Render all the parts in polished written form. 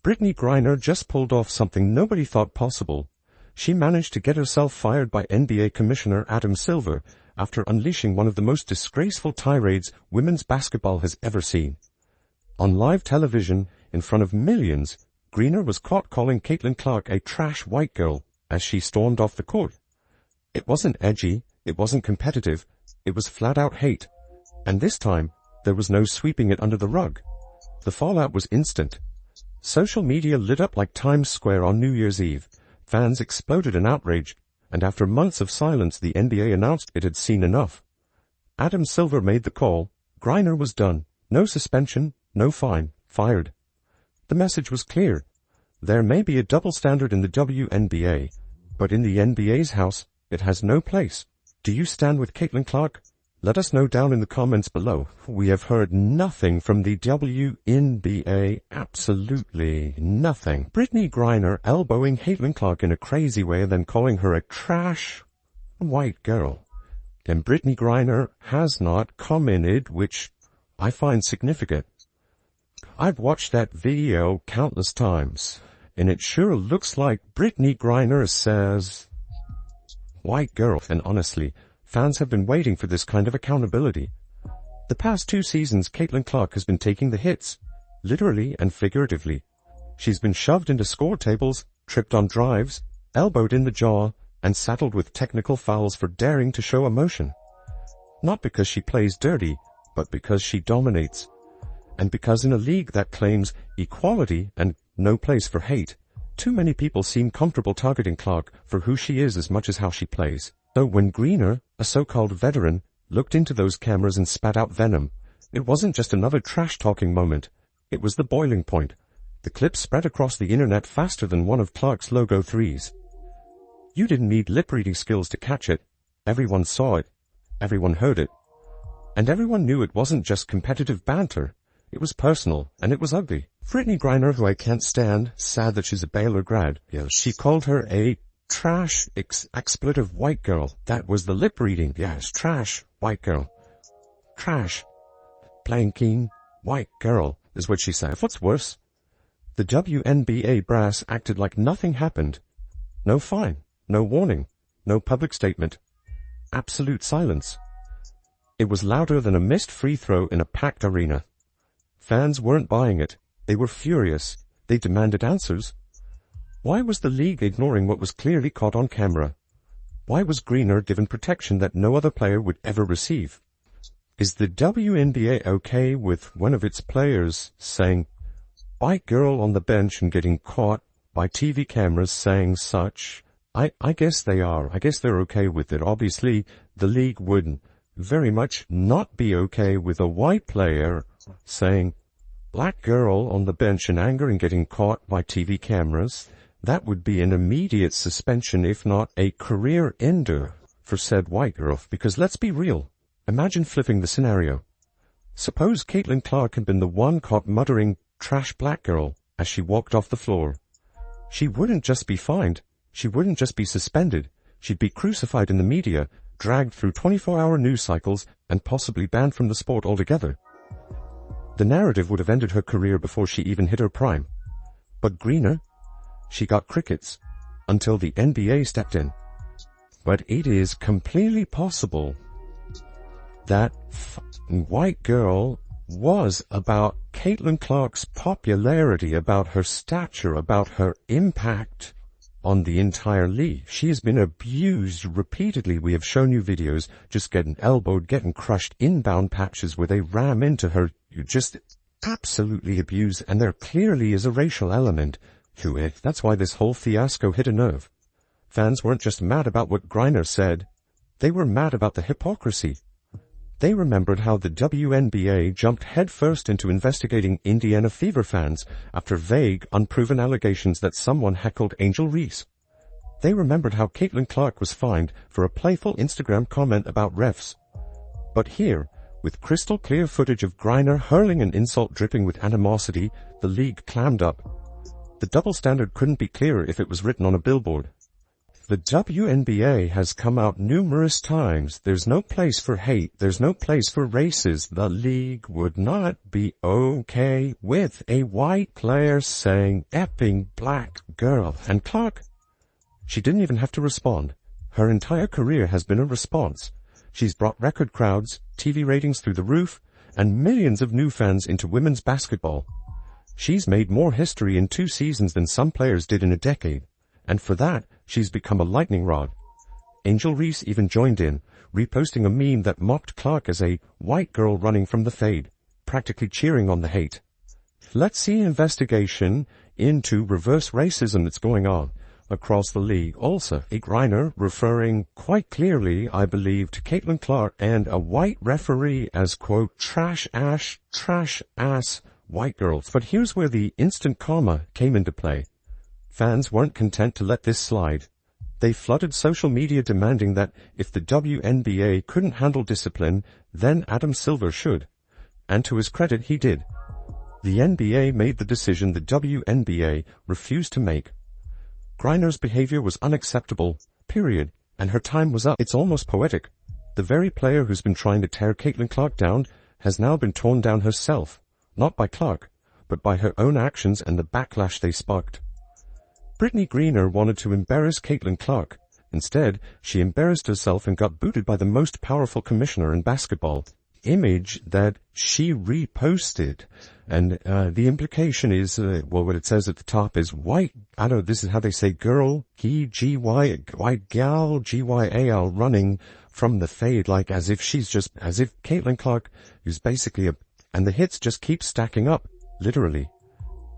Brittney Griner just pulled off something nobody thought possible. She managed to get herself fired by NBA Commissioner Adam Silver after unleashing one of the most disgraceful tirades women's basketball has ever seen. On live television, in front of millions, Griner was caught calling Caitlin Clark a trash white girl as she stormed off the court. It wasn't edgy, it wasn't competitive, it was flat-out hate. And this time, there was no sweeping it under the rug. The fallout was instant. Social media lit up like Times Square on New Year's Eve. Fans exploded in outrage, and after months of silence, the NBA announced it had seen enough. Adam Silver made the call. Griner was done. No suspension, no fine, fired. The message was clear. There may be a double standard in the WNBA, but in the NBA's house, it has no place. Do you stand with Caitlin Clark? Let us know down in the comments below. We have heard nothing from the WNBA, absolutely nothing. Brittney Griner elbowing Caitlin Clark in a crazy way and then calling her a trash white girl. And Brittney Griner has not commented, which I find significant. I've watched that video countless times, and it sure looks like Brittney Griner says white girl, and honestly, fans have been waiting for this kind of accountability. The past 2 seasons, Caitlin Clark has been taking the hits, literally and figuratively. She's been shoved into score tables, tripped on drives, elbowed in the jaw, and saddled with technical fouls for daring to show emotion. Not because she plays dirty, but because she dominates. And because in a league that claims equality and no place for hate, too many people seem comfortable targeting Clark for who she is as much as how she plays. So when Griner, a so-called veteran, looked into those cameras and spat out venom, it wasn't just another trash-talking moment. It was the boiling point. The clip spread across the internet faster than one of Clark's logo threes. You didn't need lip-reading skills to catch it. Everyone saw it. Everyone heard it. And everyone knew it wasn't just competitive banter. It was personal, and it was ugly. Brittney Griner, who I can't stand, sad that she's a Baylor grad, she called her a trash, expletive white girl. That was the lip reading. Yes, trash, white girl. Trash, blanking, white girl, is what she said. What's worse? The WNBA brass acted like nothing happened. No fine, no warning, no public statement. Absolute silence. It was louder than a missed free throw in a packed arena. Fans weren't buying it. They were furious. They demanded answers. Why was the league ignoring what was clearly caught on camera? Why was Griner given protection that no other player would ever receive? Is the WNBA okay with one of its players saying, white girl on the bench, and getting caught by TV cameras saying such? I guess they are. I guess they're okay with it. Obviously, the league would very much not be okay with a white player saying, black girl on the bench in anger and getting caught by TV cameras. That would be an immediate suspension, if not a career ender for said white girl. Because let's be real. Imagine flipping the scenario. Suppose Caitlin Clark had been the one caught muttering trash black girl as she walked off the floor. She wouldn't just be fined. She wouldn't just be suspended. She'd be crucified in the media, dragged through 24-hour news cycles, and possibly banned from the sport altogether. The narrative would have ended her career before she even hit her prime. But Griner, she got crickets until the NBA stepped in. But it is completely possible that white girl was about Caitlin Clark's popularity, about her stature, about her impact on the entire league. She has been abused repeatedly. We have shown you videos just getting elbowed, getting crushed, inbound patches where they ram into her. You just absolutely abused, and there clearly is a racial element to it. That's why this whole fiasco hit a nerve. Fans weren't just mad about what Griner said. They were mad about the hypocrisy. They remembered how the WNBA jumped headfirst into investigating Indiana Fever fans after vague, unproven allegations that someone heckled Angel Reese. They remembered how Caitlin Clark was fined for a playful Instagram comment about refs. But here, with crystal clear footage of Griner hurling an insult dripping with animosity, the league clammed up. The double standard couldn't be clearer if it was written on a billboard. The WNBA has come out numerous times. There's no place for hate. There's no place for races. The league would not be okay with a white player saying "effing black girl." And Clark, she didn't even have to respond. Her entire career has been a response. She's brought record crowds, TV ratings through the roof, and millions of new fans into women's basketball. She's made more history in 2 seasons than some players did in a decade. And for that, she's become a lightning rod. Angel Reese even joined in, reposting a meme that mocked Clark as a white girl running from the fade, practically cheering on the hate. Let's see an investigation into reverse racism that's going on across the league. Also, a Griner referring quite clearly, I believe, to Caitlin Clark and a white referee as, quote, trash ass white girls. But here's where the instant karma came into play. Fans weren't content to let this slide. They flooded social media demanding that if the WNBA couldn't handle discipline, then Adam Silver should. And to his credit, he did. The NBA made the decision the WNBA refused to make. Griner's behavior was unacceptable, period, and her time was up. It's almost poetic. The very player who's been trying to tear Caitlin Clark down has now been torn down herself, not by Clark, but by her own actions and the backlash they sparked. Brittney Griner wanted to embarrass Caitlin Clark. Instead, she embarrassed herself and got booted by the most powerful commissioner in basketball. Image that she reposted. And the implication is, well, what it says at the top is white, I don't know, this is how they say girl, G-Y, white gal, G-Y-A-L, running from the fade, like as if Caitlin Clark is basically and the hits just keep stacking up, literally.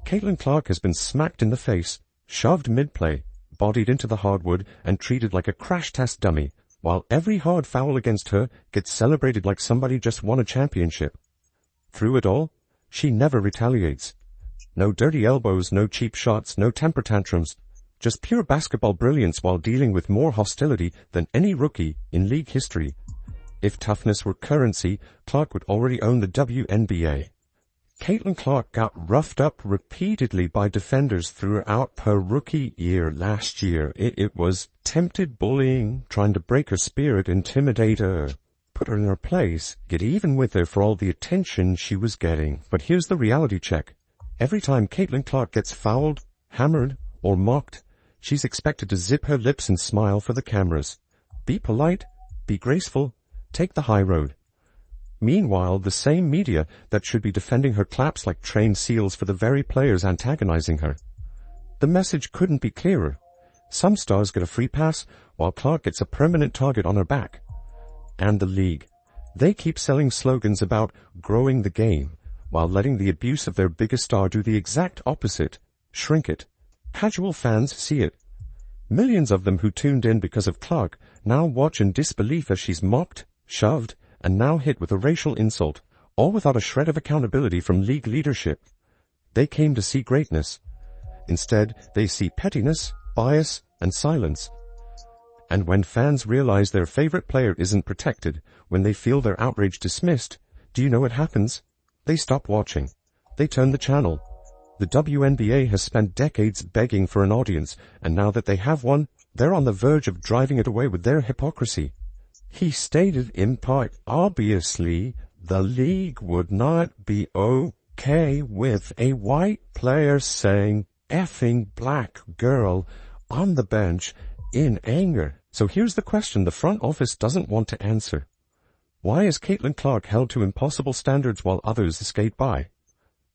Caitlin Clark has been smacked in the face, shoved mid-play, bodied into the hardwood, and treated like a crash test dummy, while every hard foul against her gets celebrated like somebody just won a championship. Through it all, she never retaliates. No dirty elbows, no cheap shots, no temper tantrums. Just pure basketball brilliance while dealing with more hostility than any rookie in league history. If toughness were currency, Clark would already own the WNBA. Caitlin Clark got roughed up repeatedly by defenders throughout her rookie year last year. It was tempted bullying, trying to break her spirit, intimidate her, put her in her place, get even with her for all the attention she was getting. But here's the reality check. Every time Caitlin Clark gets fouled, hammered, or mocked, she's expected to zip her lips and smile for the cameras. Be polite, be graceful, take the high road. Meanwhile, the same media that should be defending her claps like trained seals for the very players antagonizing her. The message couldn't be clearer. Some stars get a free pass, while Clark gets a permanent target on her back. And the league. They keep selling slogans about growing the game, while letting the abuse of their biggest star do the exact opposite, shrink it. Casual fans see it. Millions of them who tuned in because of Clark now watch in disbelief as she's mocked, shoved, and now hit with a racial insult, all without a shred of accountability from league leadership. They came to see greatness. Instead, they see pettiness, bias, and silence. And when fans realize their favorite player isn't protected, when they feel their outrage dismissed, do you know what happens? They stop watching. They turn the channel. The WNBA has spent decades begging for an audience, and now that they have one, they're on the verge of driving it away with their hypocrisy. He stated in part, obviously, the league would not be okay with a white player saying "effing black girl" on the bench in anger. So here's the question the front office doesn't want to answer. Why is Caitlin Clark held to impossible standards while others skate by?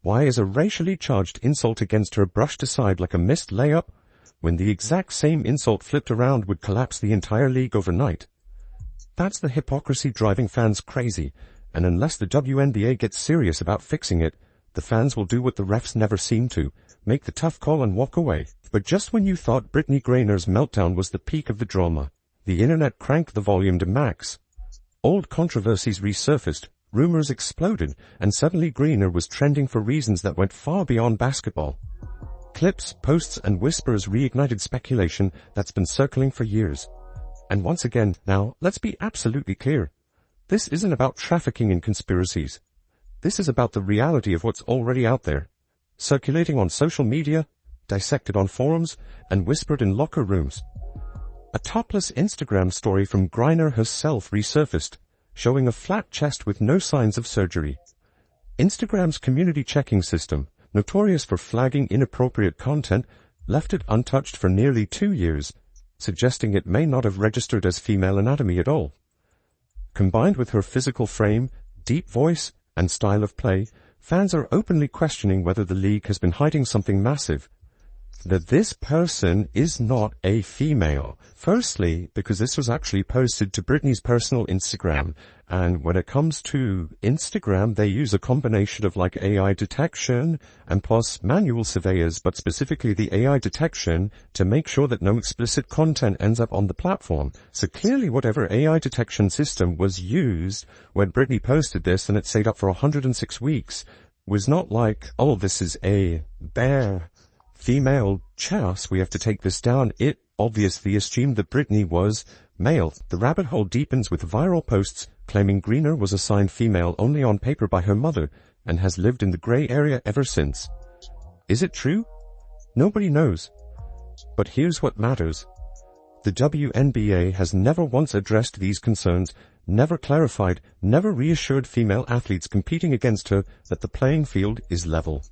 Why is a racially charged insult against her brushed aside like a missed layup, when the exact same insult flipped around would collapse the entire league overnight? That's the hypocrisy driving fans crazy, and unless the WNBA gets serious about fixing it, the fans will do what the refs never seem to, make the tough call and walk away. But just when you thought Brittney Griner's meltdown was the peak of the drama, the internet cranked the volume to max. Old controversies resurfaced, rumors exploded, and suddenly Griner was trending for reasons that went far beyond basketball. Clips, posts, and whispers reignited speculation that's been circling for years. And once again, now, let's be absolutely clear. This isn't about trafficking in conspiracies. This is about the reality of what's already out there, circulating on social media, dissected on forums, and whispered in locker rooms. A topless Instagram story from Griner herself resurfaced, showing a flat chest with no signs of surgery. Instagram's community checking system, notorious for flagging inappropriate content, left it untouched for nearly 2 years, suggesting it may not have registered as female anatomy at all. Combined with her physical frame, deep voice, and style of play, fans are openly questioning whether the league has been hiding something massive. That this person is not a female. Firstly, because this was actually posted to Brittney's personal Instagram, and when it comes to Instagram, they use a combination of like AI detection and plus manual surveyors, but specifically the AI detection to make sure that no explicit content ends up on the platform. So clearly whatever AI detection system was used when Brittney posted this and it stayed up for 106 weeks was not like, oh, this is a bare female chest, we have to take this down. It obviously assumed that Brittney was male. The rabbit hole deepens with viral posts claiming Griner was assigned female only on paper by her mother and has lived in the gray area ever since. Is it true? Nobody knows. But here's what matters. The WNBA has never once addressed these concerns, never clarified, never reassured female athletes competing against her that the playing field is level.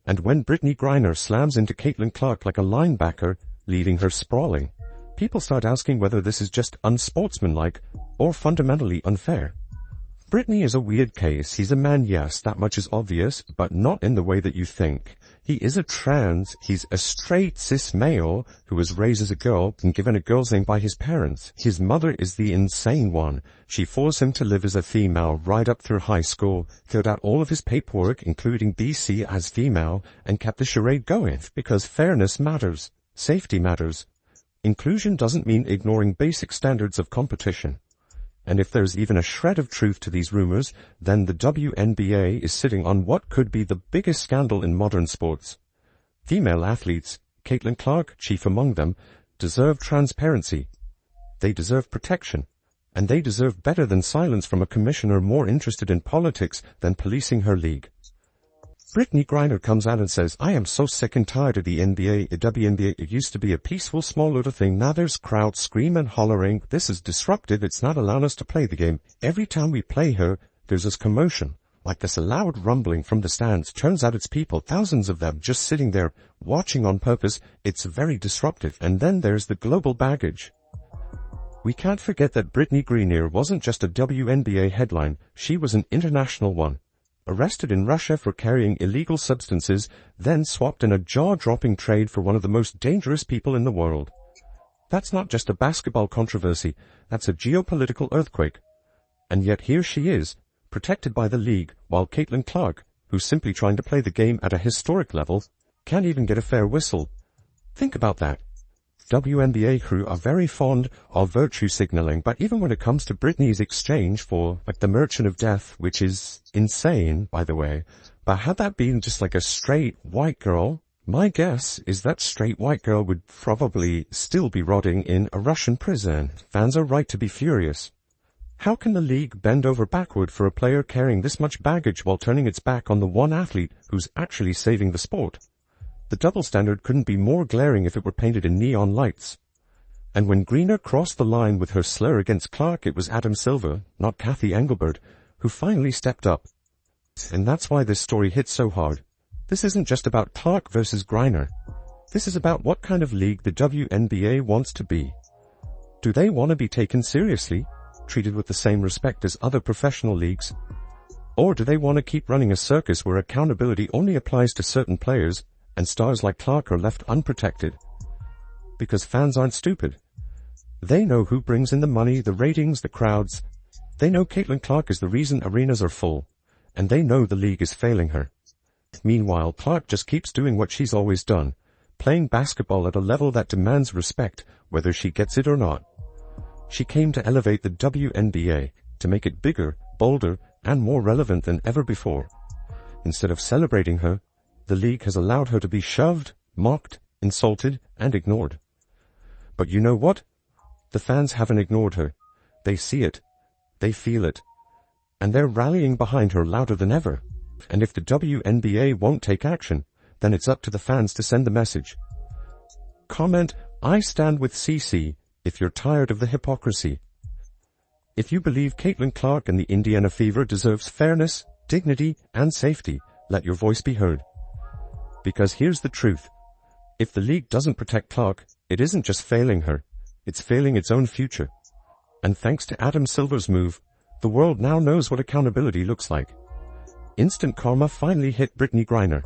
And when Brittney Griner slams into Caitlin Clark like a linebacker, leaving her sprawling, people start asking whether this is just unsportsmanlike or fundamentally unfair. Brittney is a weird case. He's a man, yes, that much is obvious, but not in the way that you think. He is he's a straight cis male who was raised as a girl and given a girl's name by his parents. His mother is the insane one. She forced him to live as a female right up through high school, filled out all of his paperwork, including BC as female, and kept the charade going because fairness matters. Safety matters. Inclusion doesn't mean ignoring basic standards of competition. And if there's even a shred of truth to these rumors, then the WNBA is sitting on what could be the biggest scandal in modern sports. Female athletes, Caitlin Clark chief among them, deserve transparency. They deserve protection. And they deserve better than silence from a commissioner more interested in politics than policing her league. Brittney Griner comes out and says, I am so sick and tired of the NBA, WNBA. It used to be a peaceful, small little thing. Now there's crowds screaming, hollering. This is disruptive. It's not allowing us to play the game. Every time we play her, there's this commotion, like this loud rumbling from the stands. Turns out it's people, thousands of them, just sitting there, watching on purpose. It's very disruptive. And then there's the global baggage. We can't forget that Brittney Griner wasn't just a WNBA headline. She was an international one. Arrested in Russia for carrying illegal substances, then swapped in a jaw-dropping trade for one of the most dangerous people in the world. That's not just a basketball controversy, that's a geopolitical earthquake. And yet here she is, protected by the league, while Caitlin Clark, who's simply trying to play the game at a historic level, can't even get a fair whistle. Think about that. WNBA crew are very fond of virtue signaling, but even when it comes to Brittney's exchange for, like, the Merchant of Death, which is insane, by the way, but had that been just like a straight white girl, my guess is that straight white girl would probably still be rotting in a Russian prison. Fans are right to be furious. How can the league bend over backward for a player carrying this much baggage while turning its back on the one athlete who's actually saving the sport? The double standard couldn't be more glaring if it were painted in neon lights. And when Griner crossed the line with her slur against Clark, it was Adam Silver, not Kathy Engelbert, who finally stepped up. And that's why this story hits so hard. This isn't just about Clark versus Griner. This is about what kind of league the WNBA wants to be. Do they want to be taken seriously, treated with the same respect as other professional leagues? Or do they want to keep running a circus where accountability only applies to certain players and stars like Clark are left unprotected? Because fans aren't stupid. They know who brings in the money, the ratings, the crowds. They know Caitlin Clark is the reason arenas are full, and they know the league is failing her. Meanwhile, Clark just keeps doing what she's always done, playing basketball at a level that demands respect, whether she gets it or not. She came to elevate the WNBA, to make it bigger, bolder, and more relevant than ever before. Instead of celebrating her, the league has allowed her to be shoved, mocked, insulted, and ignored. But you know what? The fans haven't ignored her. They see it. They feel it. And they're rallying behind her louder than ever. And if the WNBA won't take action, then it's up to the fans to send the message. Comment, I stand with CC, if you're tired of the hypocrisy. If you believe Caitlin Clark and the Indiana Fever deserves fairness, dignity, and safety, let your voice be heard. Because here's the truth. If the league doesn't protect Clark, it isn't just failing her, it's failing its own future. And thanks to Adam Silver's move, the world now knows what accountability looks like. Instant karma finally hit Brittney Griner.